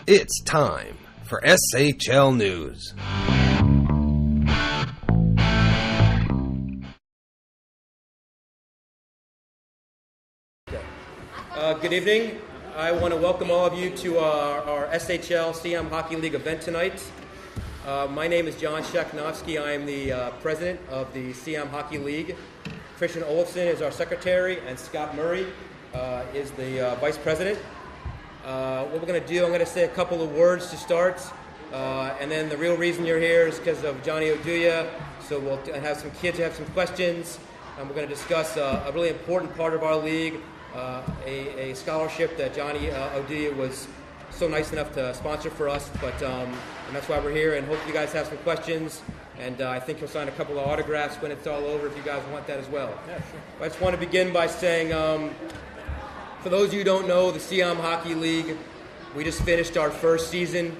It's time for SHL News. Good evening. I want to welcome all of you to our SHL Siam Hockey League event tonight. My name is John Sheknovsky. I am the president of the Siam Hockey League. Christian Olofsson is our secretary, and Scott Murray is the vice president. What we're going to do, I'm going to say a couple of words to start, and then the real reason you're here is because of Johnny Oduya. So we'll have some kids who have some questions, and we're going to discuss a really important part of our league, a scholarship that Johnny Oduya was so nice enough to sponsor for us. But and that's why we're here, and hope you guys have some questions. And I think he'll sign a couple of autographs when it's all over if you guys want that as well. Yeah, sure. I just want to begin by saying, for those of you who don't know, the Siam Hockey League, we just finished our first season,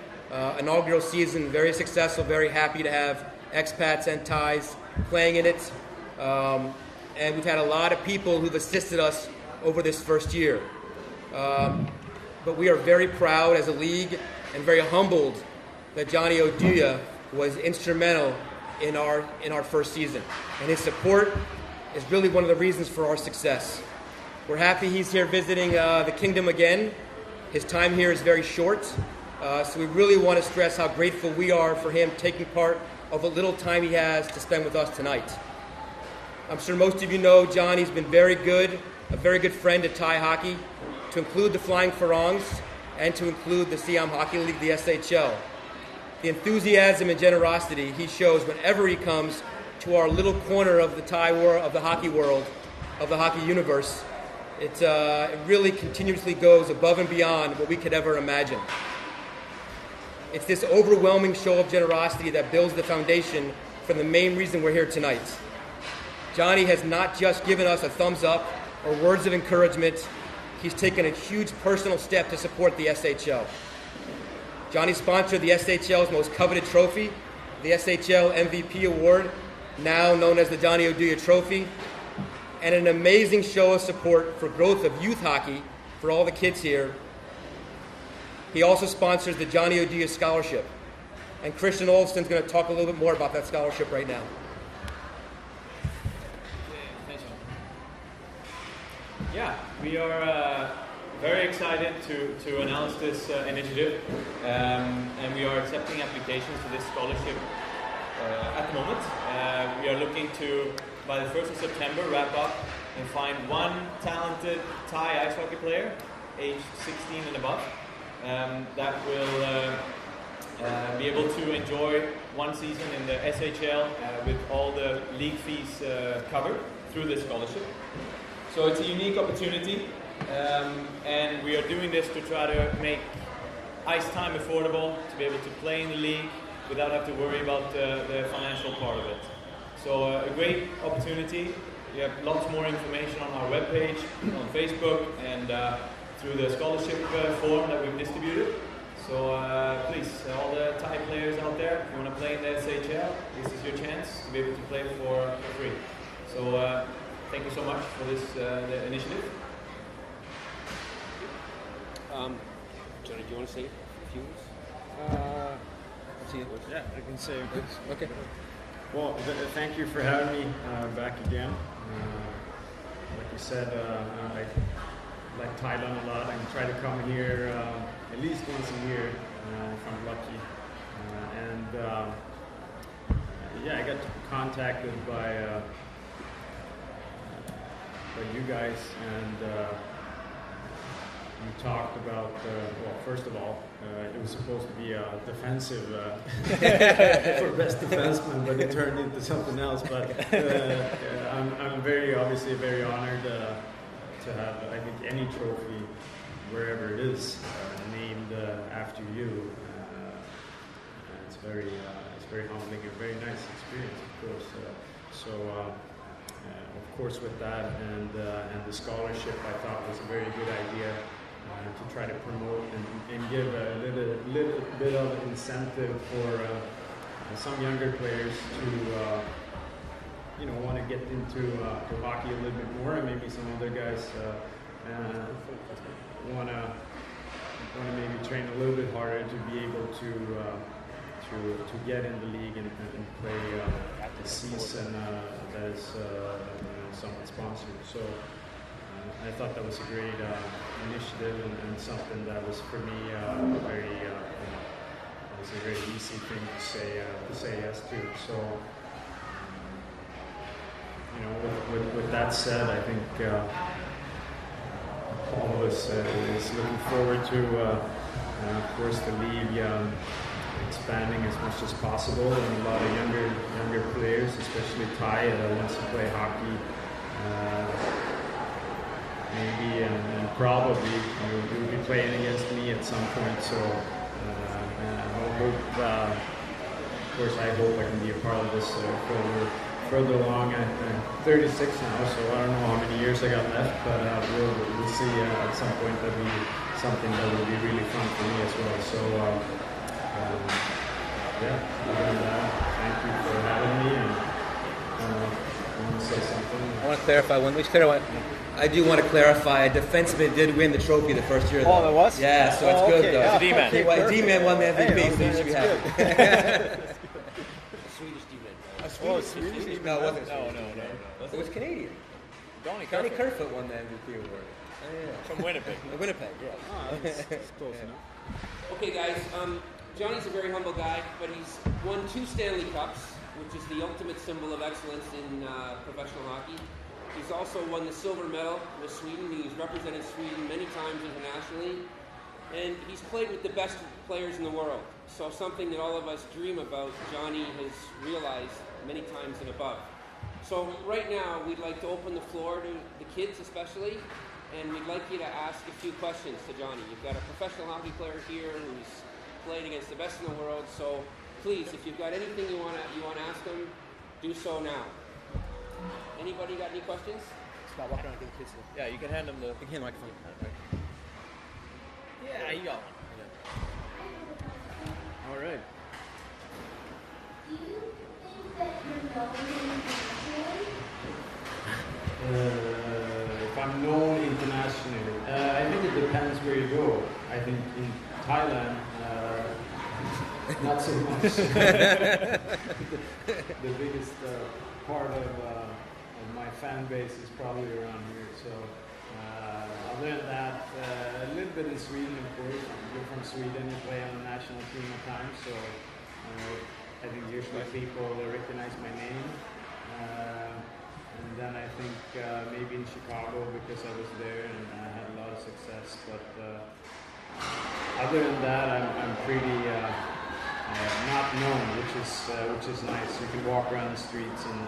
inaugural season, very successful, very happy to have expats and Thais playing in it. And we've had a lot of people who've assisted us over this first year. But we are very proud as a league and very humbled that Johnny Oduya was instrumental in our first season. And his support is really one of the reasons for our success. We're happy he's here visiting the kingdom again. His time here is very short, so we really want to stress how grateful we are for him taking part of the little time he has to spend with us tonight. I'm sure most of you know Johnny's been very good, a very good friend to Thai hockey, to include the Flying Farangs and to include the Siam Hockey League, the SHL. The enthusiasm and generosity he shows whenever he comes to our little corner of the Thai world, of the hockey world, of the hockey universe, it really continuously goes above and beyond what we could ever imagine. It's this overwhelming show of generosity that builds the foundation for the main reason we're here tonight. Johnny has not just given us a thumbs up or words of encouragement, he's taken a huge personal step to support the SHL. Johnny sponsored the SHL's most coveted trophy, the SHL MVP Award, now known as the Johnny Oduya Trophy, and an amazing show of support for growth of youth hockey for all the kids here. He also sponsors the Johnny Oduya Scholarship, and Christian Olofsson is going to talk a little bit more about that scholarship right now. Yeah, we are very excited to announce this initiative, and we are accepting applications for this scholarship at the moment. We are looking to, by the 1st of September, wrap up and find one talented Thai ice hockey player, aged 16 and above, that will be able to enjoy one season in the SHL with all the league fees covered through this scholarship. So it's a unique opportunity, and we are doing this to try to make ice time affordable, to be able to play in the league without having to worry about the financial part of it. So a great opportunity. We have lots more information on our webpage, on Facebook, and through the scholarship form that we've distributed. So please, all the Thai players out there, if you want to play in the SHL, this is your chance to be able to play for free. So thank you so much for this the initiative. Johnny, do you want to say a few words? Yeah, I can say a bit. Okay. Well, thank you for having me back again. Like you said, I like Thailand a lot. I try to come here at least once a year if I'm lucky. Yeah, I got contacted by you guys, and you talked about, well, first of all, it was supposed to be a defensive for best defenseman, but it turned into something else. But I'm obviously very honored to have, I think, any trophy, wherever it is, named after you. It's very humbling and very nice experience, of course. Of course, with that and the scholarship, I thought was a very good idea to try to promote and give a little bit of incentive for some younger players to want to get into to hockey a little bit more, and maybe some other guys want to want to maybe train a little bit harder to be able to get in the league and play a season that is somewhat sponsored. So I thought that was a great initiative and something that was for me very it was a very easy thing to say yes to. So with that said, I think all of us is looking forward to of course the league expanding as much as possible, and a lot of younger players, especially Thai, wants to play hockey. Maybe and probably you'll be playing against me at some point. So I hope, of course, I hope I can be a part of this further along. I'm 36 now, so I don't know how many years I got left, but we'll see at some point. That'll be something that will be really fun for me as well. So thank you for having me. And I want to say something. I want to clarify one. I do want to clarify. A defenseman did win the trophy the first year. Oh, there was? Yeah, so it's good though. Yeah. D-man. D-man won the MVP, Hey, so you should be that's happy. Swedish D-man. Oh, Swedish? No, it wasn't. No. It was Canadian. Johnny Kerfoot won the MVP award. from Winnipeg. Winnipeg, yeah. That's close enough. Okay, guys. Johnny's a very humble guy, but he's won 2 Stanley Cups, which is the ultimate symbol of excellence in professional hockey. He's also won the silver medal with Sweden. He's represented Sweden many times internationally, and he's played with the best players in the world. So something that all of us dream about, Johnny has realized many times and above. So right now, we'd like to open the floor to the kids especially, and we'd like you to ask a few questions to Johnny. You've got a professional hockey player here who's playing against the best in the world, so please, if you've got anything you want to ask him, do so now. Anybody got any questions? Stop walking around and get the kids. Yeah, you can hand them the. You can hand the microphone. Yeah, you got one. All right. If I'm known internationally, I think it depends where you go. I think in Thailand, not so much. The biggest part of my fan base is probably around here. So other than that, a little bit in Sweden, of course. You're from Sweden, you play on the national team at times, so I think usually people recognize my name. And then I think maybe in Chicago, because I was there and I had a lot of success. But other than that, I'm pretty not known, which is nice. You can walk around the streets and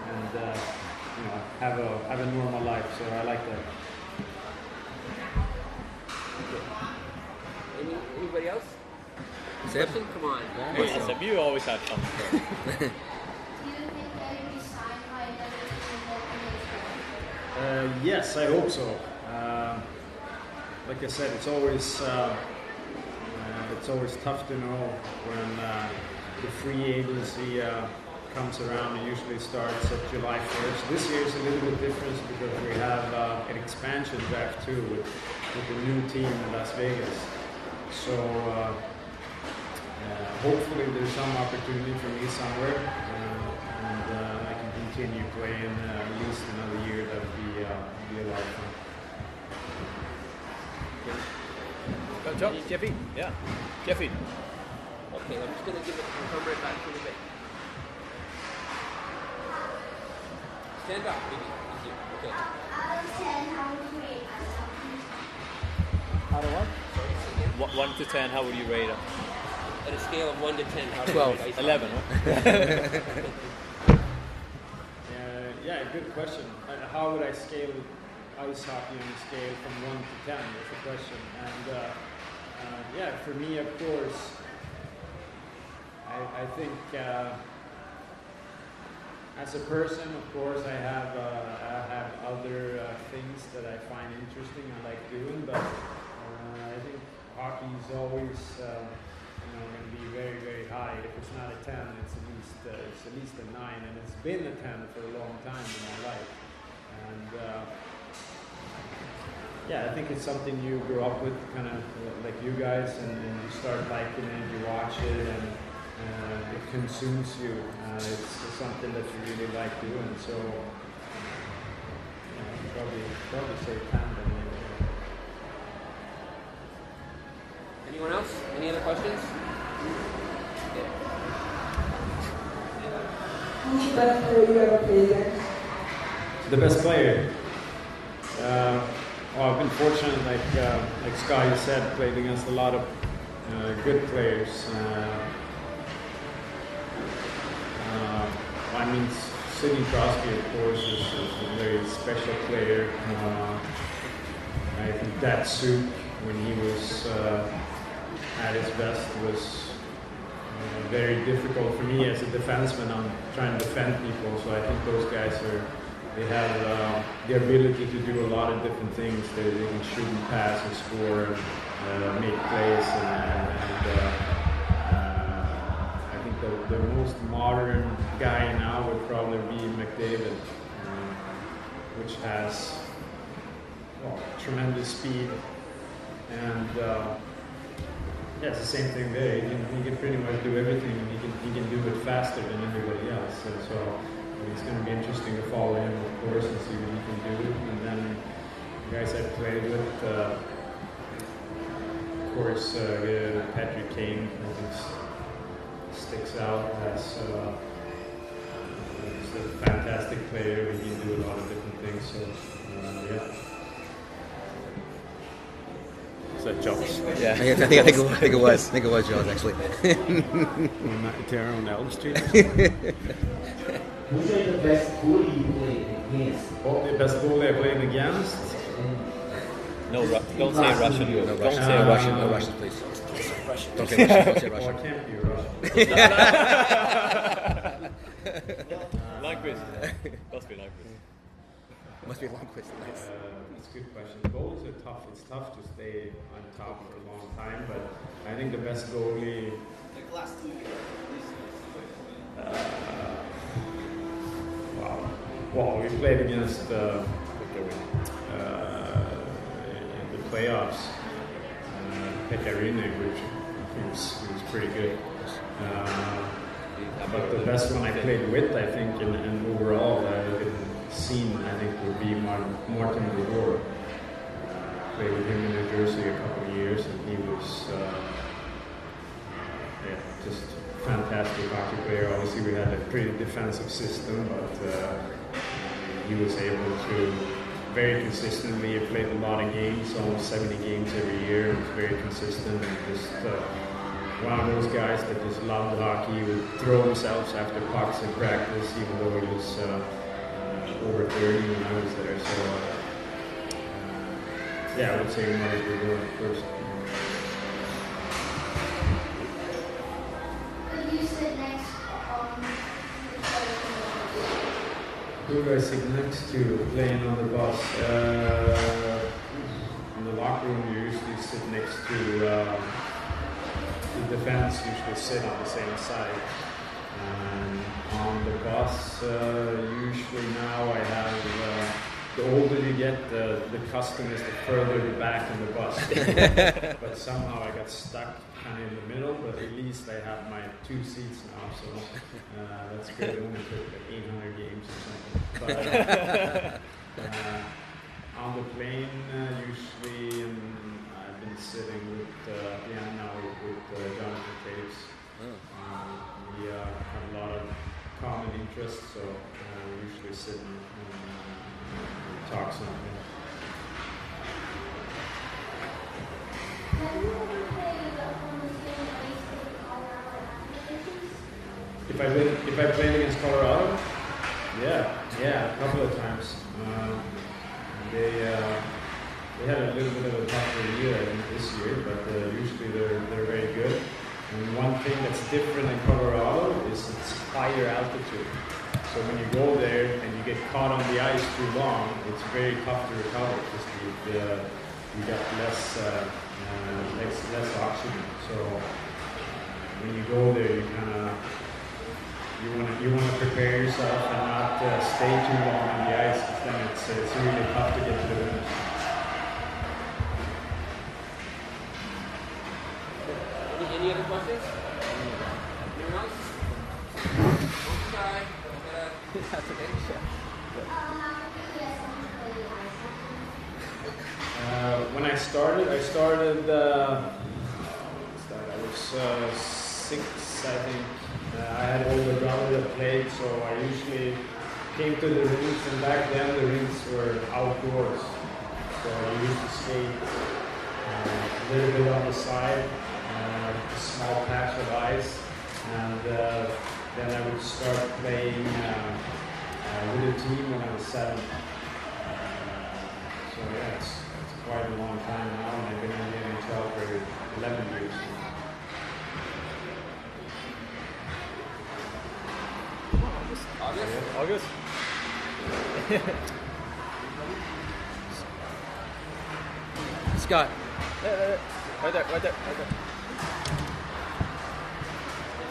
have a normal life. So I like that. Anybody else? Question? Come on. Hey, Seb, you always had fun. Do you think that you'll be signed by another team in the Yes, I hope so. Like I said, it's always tough to know when the free agency comes around. It usually starts at July 1st. This year is a little bit different because we have an expansion draft too with the new team in Las Vegas. So hopefully there's some opportunity for me somewhere, and I can continue playing at least another year. That would be a lot of fun. Jeffy? Yeah. Jeffy. Okay, I'm just going to give it come right back to the bench. Stand up, maybe. Easier. Okay. Out of 10, how would you rate yourself? Out of what? 1 to 10, how would you rate it? At a scale of 1 to 10, how do 12. you rate ice 11, hockey? huh? Yeah, good question. How would I scale ice hockey on a scale from 1 to 10? That's the question. And for me, of course, I think as a person, of course, I have other things that I find interesting. I like doing, but I think hockey is always going to be very, very high. If it's not a 10, it's at least a 9, and it's been a 10 for a long time in my life. And yeah, I think it's something you grew up with, kind of like you guys, and you start liking it, you watch it, and it consumes you. It's something that you really like doing. So, probably say 10. Anyone else? Any other questions? Who's the best player you ever played against? The best player? Well, I've been fortunate, like Scotty said, played against a lot of good players. I mean, Sidney Crosby, of course, is a very special player. I think that suit, when he was at his best, was very difficult for me as a defenseman. I'm trying to defend people, so I think those guys they have the ability to do a lot of different things. They can shoot and pass and score and make plays. I think the most modern guy now would probably be McDavid, which has tremendous speed. And yeah, it's the same thing there. He can pretty much do everything, and he can do it faster than anybody else. So it's going to be interesting to follow him, of course, and see what he can do. And then the guys I played with, of course, Patrick Kane, I think sticks out as he's a fantastic player. He can do a lot of different things. So yeah. Jobs. Yeah, I think it was Jones actually. Terror on Elm Street. Who's the best goalie you played against? The best goalie I played against? No, don't say Russian. No Don't Russian. say Russian. No Russian, please. Don't say Russian. Don't say Oh, I Russian. can't be Russian. Lundqvist. Must be Lundqvist. Must be a long quiz. Nice. That's a good question. Goalies are tough. It's tough to stay on top for a long time, but I think the best goalie. Like last 2 years. Wow. Well, we played against in the playoffs. Pekarine, which he was pretty good. But the best one I played with, I think, and overall that I've seen, I think, would be Martin Brodeur. Played with him in New Jersey a couple of years, and he was just a fantastic hockey player. Obviously, we had a pretty defensive system, but he was able to very consistently play a lot of games, almost 70 games every year. He was very consistent and just one of those guys that just loved hockey. He would throw himself after pucks in practice, even though he was over 30 when I was there. So, yeah, I would say Marty Brodeur first. Who do you sit next Who do I sit next to playing on the bus? In the locker room, you usually sit next to the defense, usually sit on the same side. And on the bus, usually now I have, the older you get, the custom is the further back in the bus. But somehow I got stuck kind of in the middle, but at least I have my 2 seats now, so that's good. It only took like 800 games or something. But on the plane, usually I've been sitting with now with Jonathan Tapes. We have a lot of common interests, so we usually sit and talk something. Have you ever played on the same ice with Colorado Avalanche? If I played against Colorado, yeah, a couple of times. They had a little bit of a tougher year, I think, this year, but usually they're very good. And one thing that's different in Colorado is it's higher altitude. So when you go there and you get caught on the ice too long, it's very tough to recover because you got less oxygen. So when you go there, you want to prepare yourself and not stay too long on the ice, because then it's really tough to get to the finish. Any other questions? Anyone else? Don't cry. That's okay. When I started, I was 6, I think. I had older brother that played, so I usually came to the rinks, and back then the rinks were outdoors. So I used to skate a little bit on the side, a small patch of ice, and then I would start playing with a team when I was 7. So yeah, it's quite a long time now, and I've been in the NHL for 11 years. August? Scott. Right there.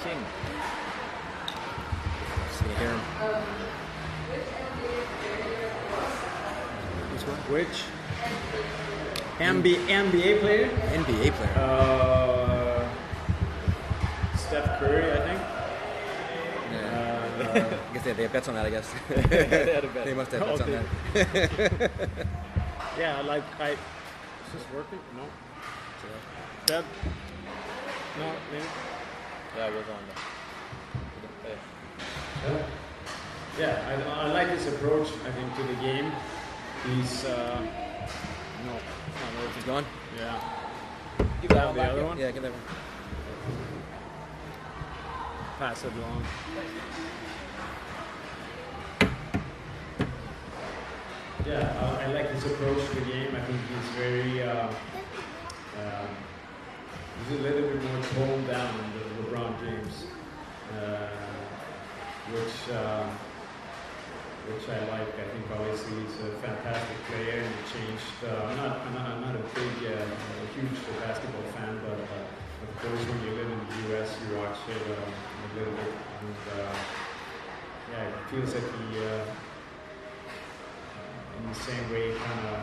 King. Just gonna hear him. Which? NBA player? NBA player. Steph Curry, I think. I guess they have bets on that, I guess. They had a bet. They must have bets on that. Yeah, is this working? No. Deb? No, maybe? Yeah, it was on there. Yeah, I like his approach, I think, to the game. He's, no. He's gone? Yeah. Give that The one back other here. one? Yeah, give that one. Pass it along. Yeah, I like his approach to the game. I think he's very, he's a little bit more toned down than LeBron James, which I like. I think obviously he's a fantastic player and he changed. I'm not a big, huge basketball fan, but of course when you live in the U.S. you watch it a little bit, and yeah, it feels like he, in the same way, kind of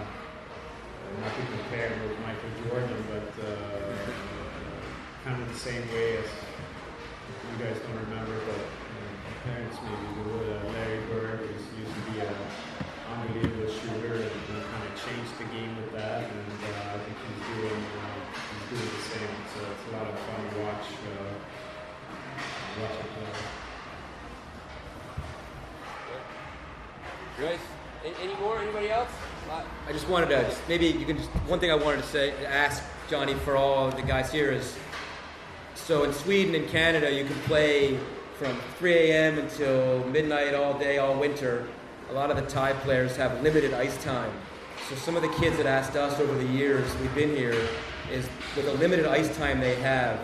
not to compare with Michael Jordan, but kind of the same way as you guys don't remember, but parents maybe do. Larry Bird used to be an unbelievable shooter and kind of changed the game with that, and I think he's doing the same. So it's a lot of fun to watch it play. Great. Any more? Anybody else? I just wanted to, maybe you can just, one thing I wanted to ask Johnny for all the guys here is, so in Sweden and Canada you can play from 3 a.m. until midnight all day, all winter. A lot of the Thai players have limited ice time. So some of the kids that asked us over the years we've been here is, with the limited ice time they have,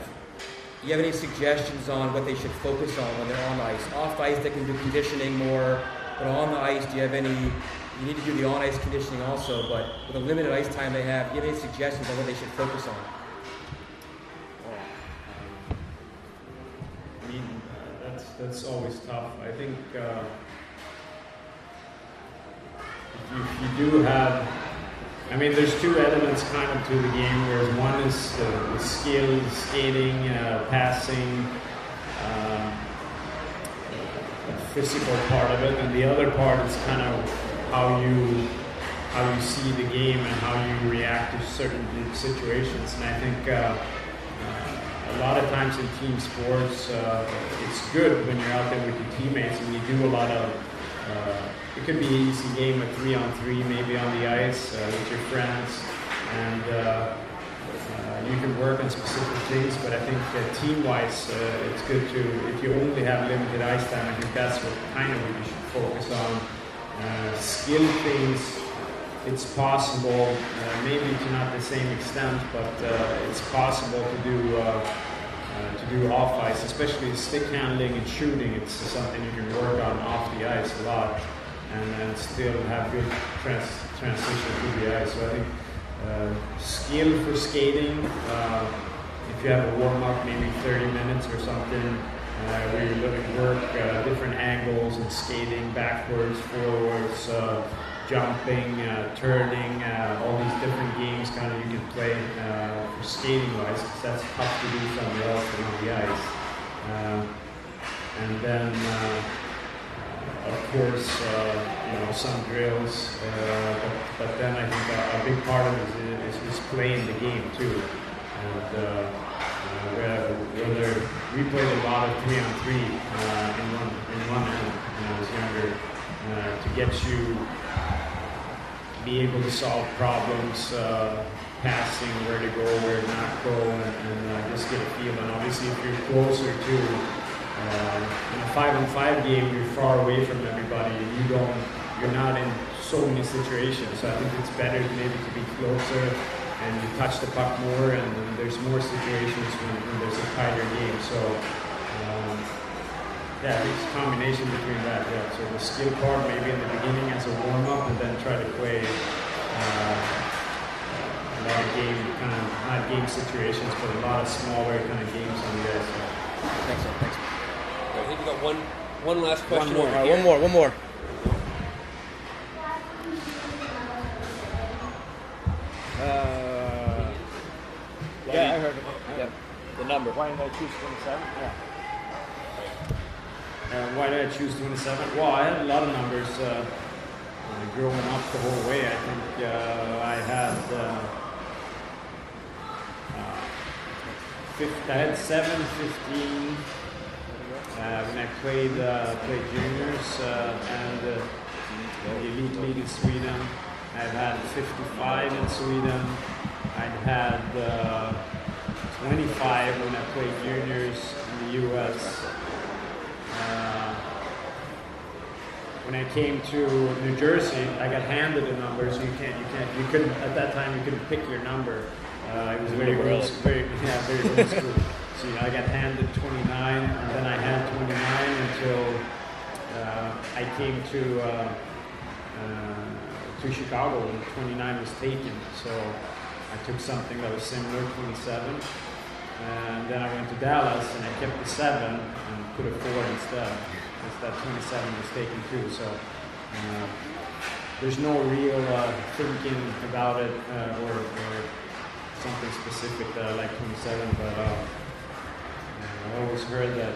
do you have any suggestions on what they should focus on when they're on ice? Off ice they can do conditioning more, but on the ice, do you have any, you need to do the on-ice conditioning also, but with the limited ice time they have, do you have any suggestions on what they should focus on? I mean, that's always tough. I think if you do have, I mean, there's two elements kind of to the game. Whereas one is the skill, skating, passing, physical part of it, and the other part is kind of how you see the game and how you react to certain situations. And I think a lot of times in team sports, it's good when you're out there with your teammates and you do a lot of. It could be an easy game, a 3-on-3, maybe on the ice with your friends, and you can work on specific things. But I think team-wise, it's good to, if you only have limited ice time, I think that's what kind of what you should focus on. Skill things, it's possible, maybe to not the same extent, but it's possible to do off ice, especially stick handling and shooting. It's something you can work on off the ice a lot, and still have good transition to the ice. So I think skill for skating, if you have a warm-up, maybe 30 minutes or something, where you're looking to work different angles and skating backwards, forwards, jumping, turning, all these different games kind of you can play for skating wise, because that's tough to do somewhere else than on the ice. And then, of course, some drills. But then I think a big part of it is playing the game too. And whether we played a lot of 3-on-3 in one end when I was younger to get you be able to solve problems, passing, where to go, where to not go, and just get a feel. And obviously, if you're closer to in a 5-on-5 game, you're far away from everybody. You're not in so many situations. So I think it's better maybe to be closer and you touch the puck more, and there's more situations when there's a tighter game. So it's a combination between that. Yeah. So the skill part maybe in the beginning as a warm up, and then try to play a lot of game not game situations, but a lot of smaller kind of games on the ice. Thanks. I think we got one last question. One more. Yeah, I heard of it. Yeah. The number. Why did I choose 27? Yeah. Why did I choose 27? Well, I had a lot of numbers growing up the whole way. I think I had 7, 15 when I played juniors and the elite league in Sweden. I've had 55 in Sweden. I've had 25 when I played juniors in the U.S. When I came to New Jersey, I got handed a number, so you couldn't at that time you couldn't pick your number. It was very old school. So I got handed 29, and then I had 29 until I came to Chicago when 29 was taken. So I took something that was similar, 27. And then I went to Dallas and I kept the 7 and put a 4 instead. Because that 27 was taken too. So there's no real thinking about it or something specific that I like 27. But I always heard that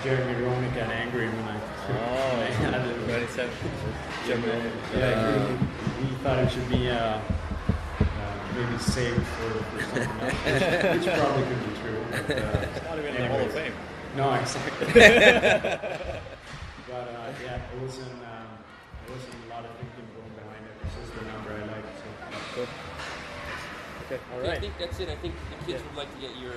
Jeremy Roenick got angry when I had it. 27. He thought it should be maybe saved for something else, which probably could be true. But, it's not even in the Hall of Fame. No, exactly. But it wasn't a lot of thinking going behind it. It's just the number I like. So. Okay, all I right. think that's it. I think the kids would like to get your.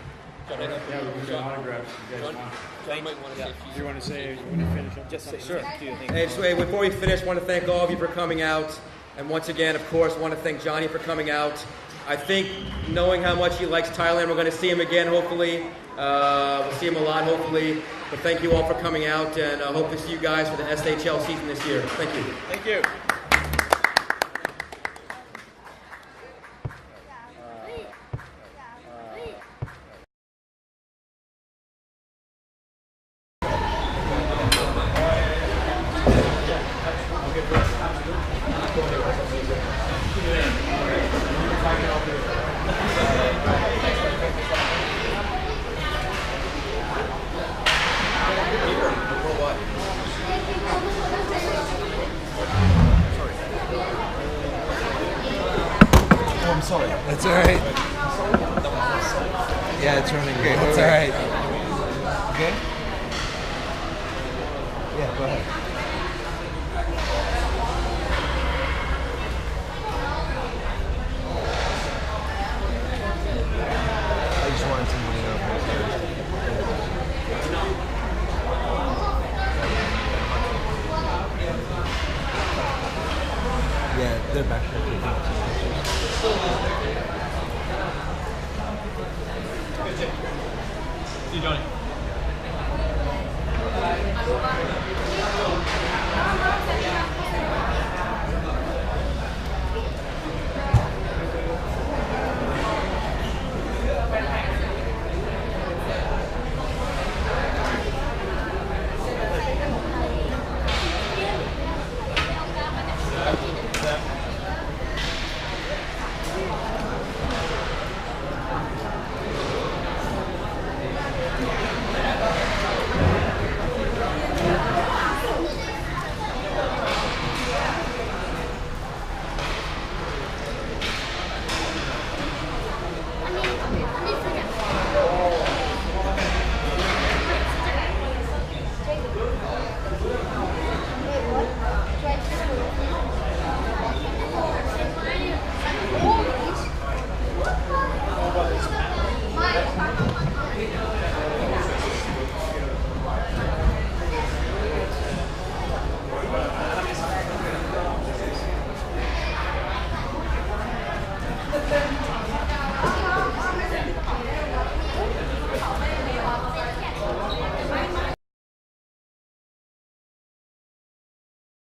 Yeah, we can get autographs if you guys want. John might want to say a few. Do you want to say when you finish up? Just say sure. Hey, before we finish, I want to thank all of you for coming out. And once again, of course, I want to thank Johnny for coming out. I think knowing how much he likes Thailand, we're going to see him again, hopefully. We'll see him a lot, hopefully. But thank you all for coming out, and I hope to see you guys for the SHL season this year. Thank you. Thank you. That's all right. Yeah, it's running great. That's all right. Okay? Yeah, go ahead. I just wanted to meet up with you. Yeah, they're back there. See you, Johnny.